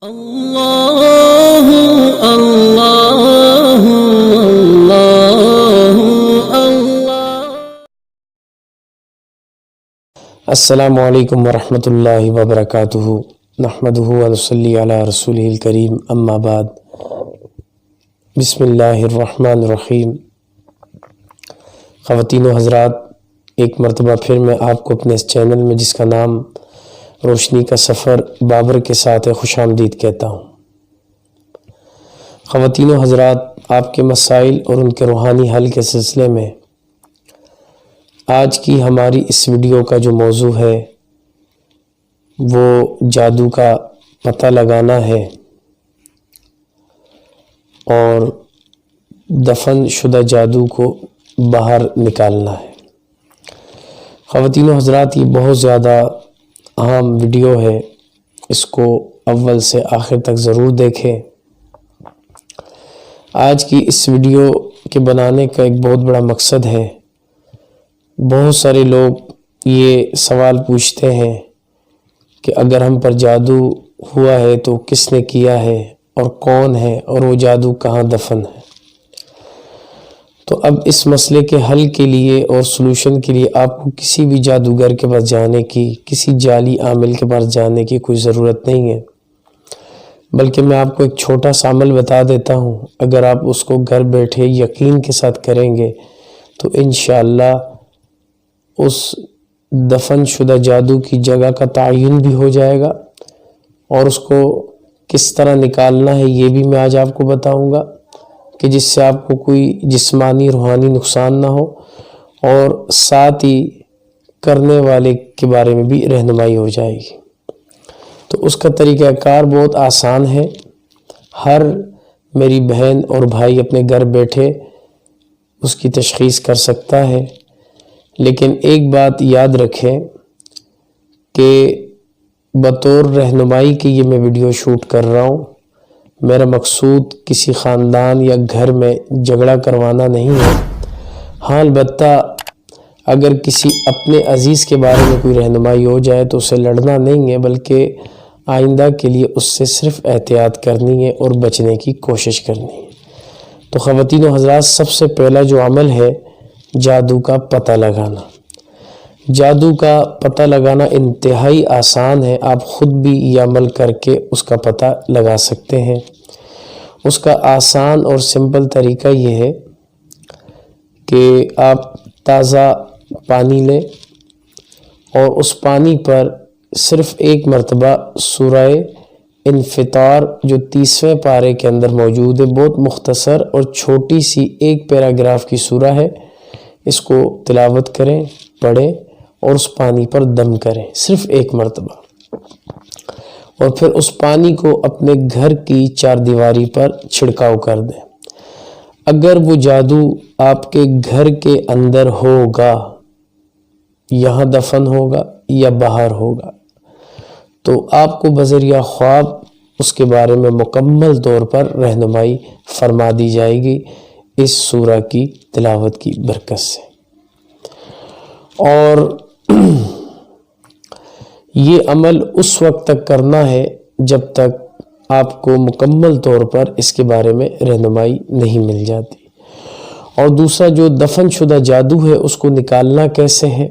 اللہ اللہ اللہ اللہ۔ السلام علیکم ورحمۃ اللہ وبرکاتہ، نحمدہ ونصلی علی رسولہ الکریم، اما بعد، بسم اللہ الرحمن الرحیم۔ خواتین و حضرات، ایک مرتبہ پھر میں آپ کو اپنے اس چینل میں جس کا نام روشنی کا سفر بابر کے ساتھ خوش آمدید کہتا ہوں۔ خواتین و حضرات، آپ کے مسائل اور ان کے روحانی حل کے سلسلے میں آج کی ہماری اس ویڈیو کا جو موضوع ہے وہ جادو کا پتہ لگانا ہے اور دفن شدہ جادو کو باہر نکالنا ہے۔ خواتین و حضرات، یہ بہت زیادہ اہم ویڈیو ہے، اس کو اول سے آخر تک ضرور دیکھیں۔ آج کی اس ویڈیو کے بنانے کا ایک بہت بڑا مقصد ہے۔ بہت سارے لوگ یہ سوال پوچھتے ہیں کہ اگر ہم پر جادو ہوا ہے تو کس نے کیا ہے اور کون ہے اور وہ جادو کہاں دفن ہے۔ تو اب اس مسئلے کے حل کے لیے اور سلوشن کے لیے آپ کو کسی بھی جادوگر کے پاس جانے کی، کسی جعلی عامل کے پاس جانے کی کوئی ضرورت نہیں ہے، بلکہ میں آپ کو ایک چھوٹا سا عمل بتا دیتا ہوں۔ اگر آپ اس کو گھر بیٹھے یقین کے ساتھ کریں گے تو انشاءاللہ اس دفن شدہ جادو کی جگہ کا تعین بھی ہو جائے گا، اور اس کو کس طرح نکالنا ہے یہ بھی میں آج آپ کو بتاؤں گا کہ جس سے آپ کو کوئی جسمانی روحانی نقصان نہ ہو، اور ساتھ ہی کرنے والے کے بارے میں بھی رہنمائی ہو جائے گی۔ تو اس کا طریقہ کار بہت آسان ہے، ہر میری بہن اور بھائی اپنے گھر بیٹھے اس کی تشخیص کر سکتا ہے۔ لیکن ایک بات یاد رکھیں کہ بطور رہنمائی کے یہ میں ویڈیو شوٹ کر رہا ہوں، میرا مقصود کسی خاندان یا گھر میں جھگڑا کروانا نہیں ہے۔ ہاں، البتہ اگر کسی اپنے عزیز کے بارے میں کوئی رہنمائی ہو جائے تو اسے لڑنا نہیں ہے، بلکہ آئندہ کے لیے اس سے صرف احتیاط کرنی ہے اور بچنے کی کوشش کرنی ہے۔ تو خواتین و حضرات، سب سے پہلا جو عمل ہے جادو کا پتہ لگانا۔ جادو کا پتہ لگانا انتہائی آسان ہے، آپ خود بھی یہ عمل کر کے اس کا پتہ لگا سکتے ہیں۔ اس کا آسان اور سمپل طریقہ یہ ہے کہ آپ تازہ پانی لیں اور اس پانی پر صرف ایک مرتبہ سورہ انفطار جو 30ویں پارے کے اندر موجود ہے، بہت مختصر اور چھوٹی سی ایک پیراگراف کی سورہ ہے، اس کو تلاوت کریں، پڑھیں اور اس پانی پر دم کریں صرف ایک مرتبہ، اور پھر اس پانی کو اپنے گھر کی چار دیواری پر چھڑکاؤ کر دیں۔ اگر وہ جادو آپ کے گھر کے اندر ہوگا، یہاں دفن ہوگا یا باہر ہوگا، تو آپ کو بذریعہ خواب اس کے بارے میں مکمل طور پر رہنمائی فرما دی جائے گی اس سورہ کی تلاوت کی برکت سے۔ اور یہ عمل اس وقت تک کرنا ہے جب تک آپ کو مکمل طور پر اس کے بارے میں رہنمائی نہیں مل جاتی۔ اور دوسرا جو دفن شدہ جادو ہے اس کو نکالنا کیسے ہے؟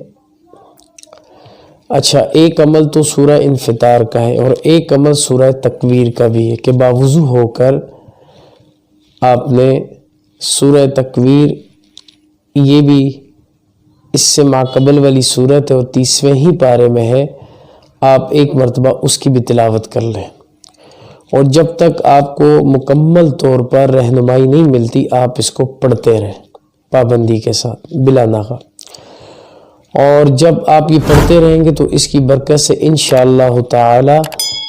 اچھا، ایک عمل تو سورہ انفطار کا ہے اور ایک عمل سورہ تکویر کا بھی ہے کہ باوضو ہو کر آپ نے سورہ تکویر، یہ بھی اس سے ماقبل والی صورت ہے اور 30ویں ہی پارے میں ہے، آپ ایک مرتبہ اس کی بھی تلاوت کر لیں، اور جب تک آپ کو مکمل طور پر رہنمائی نہیں ملتی آپ اس کو پڑھتے رہیں پابندی کے ساتھ بلا ناغہ۔ اور جب آپ یہ پڑھتے رہیں گے تو اس کی برکت سے انشاءاللہ تعالی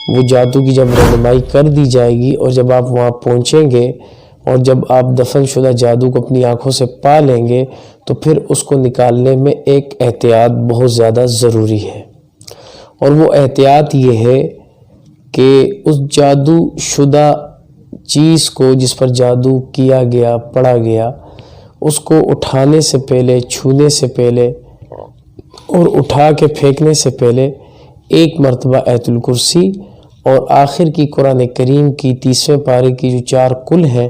وہ جادو کی جب رہنمائی کر دی جائے گی، اور جب آپ وہاں پہنچیں گے اور جب آپ دفن شدہ جادو کو اپنی آنکھوں سے پا لیں گے تو پھر اس کو نکالنے میں ایک احتیاط بہت زیادہ ضروری ہے، اور وہ احتیاط یہ ہے کہ اس جادو شدہ چیز کو جس پر جادو کیا گیا، پڑھا گیا، اس کو اٹھانے سے پہلے، چھونے سے پہلے اور اٹھا کے پھینکنے سے پہلے ایک مرتبہ آیت الکرسی اور آخر کی قرآن کریم کی 30ویں پارے کی جو 4 کل ہیں،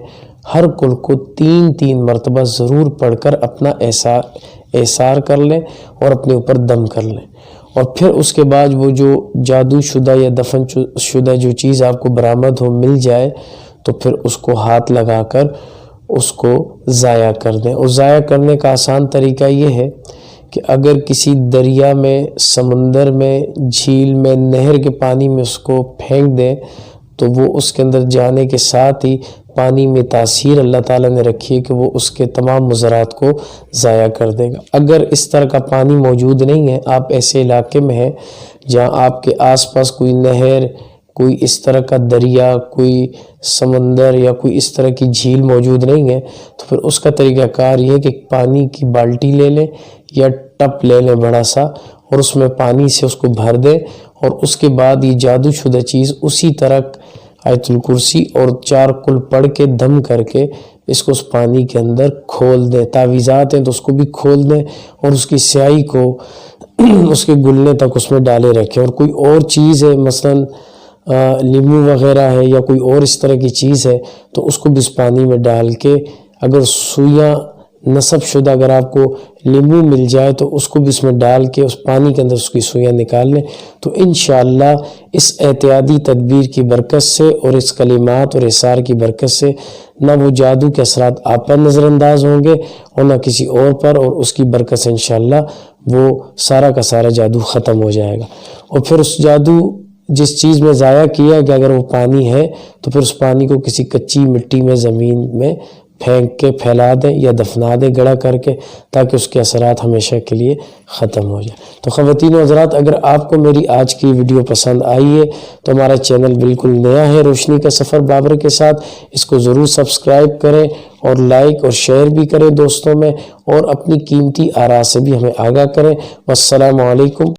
ہر کل کو 3 مرتبہ ضرور پڑھ کر اپنا احسار کر لیں اور اپنے اوپر دم کر لیں، اور پھر اس کے بعد وہ جو جادو شدہ یا دفن شدہ جو چیز آپ کو برآمد ہو مل جائے تو پھر اس کو ہاتھ لگا کر اس کو ضائع کر دیں۔ اور ضائع کرنے کا آسان طریقہ یہ ہے کہ اگر کسی دریا میں، سمندر میں، جھیل میں، نہر کے پانی میں اس کو پھینک دیں تو وہ اس کے اندر جانے کے ساتھ ہی پانی میں تاثیر اللہ تعالیٰ نے رکھی ہے کہ وہ اس کے تمام مضرات کو ضائع کر دے گا۔ اگر اس طرح کا پانی موجود نہیں ہے، آپ ایسے علاقے میں ہیں جہاں آپ کے آس پاس کوئی نہر، کوئی اس طرح کا دریا، کوئی سمندر یا کوئی اس طرح کی جھیل موجود نہیں ہے، تو پھر اس کا طریقہ کار یہ ہے کہ پانی کی بالٹی لے لیں یا ٹپ لے لیں بڑا سا، اور اس میں پانی سے اس کو بھر دیں، اور اس کے بعد یہ جادو شدہ چیز اسی طرح آیت الکرسی اور 4 کل پڑھ کے دم کر کے اس کو اس پانی کے اندر کھول دیں۔ تعویذات ہیں تو اس کو بھی کھول دیں اور اس کی سیاہی کو اس کے گلنے تک اس میں ڈالے رکھیں، اور کوئی اور چیز ہے مثلاً لیمو وغیرہ ہے یا کوئی اور اس طرح کی چیز ہے تو اس کو بھی اس پانی میں ڈال کے، اگر سویاں نصب شدہ اگر آپ کو لیمو مل جائے تو اس کو بھی اس میں ڈال کے اس پانی کے اندر اس کی سویاں نکال لیں، تو انشاءاللہ اس احتیاطی تدبیر کی برکت سے اور اس کلمات اور احسار کی برکت سے نہ وہ جادو کے اثرات آپ پر نظر انداز ہوں گے اور نہ کسی اور پر، اور اس کی برکت سے انشاءاللہ وہ سارا کا سارا جادو ختم ہو جائے گا۔ اور پھر اس جادو جس چیز میں ضائع کیا کہ اگر وہ پانی ہے تو پھر اس پانی کو کسی کچی مٹی میں، زمین میں پھینک کے پھیلا دیں یا دفنا دیں گڑا کر کے، تاکہ اس کے اثرات ہمیشہ کے لیے ختم ہو جائے۔ تو خواتین و حضرات، اگر آپ کو میری آج کی ویڈیو پسند آئی ہے تو ہمارا چینل بالکل نیا ہے روشنی کا سفر بابر کے ساتھ، اس کو ضرور سبسکرائب کریں اور لائک اور شیئر بھی کریں دوستوں میں، اور اپنی قیمتی آراء سے بھی ہمیں آگاہ کریں۔ والسلام علیکم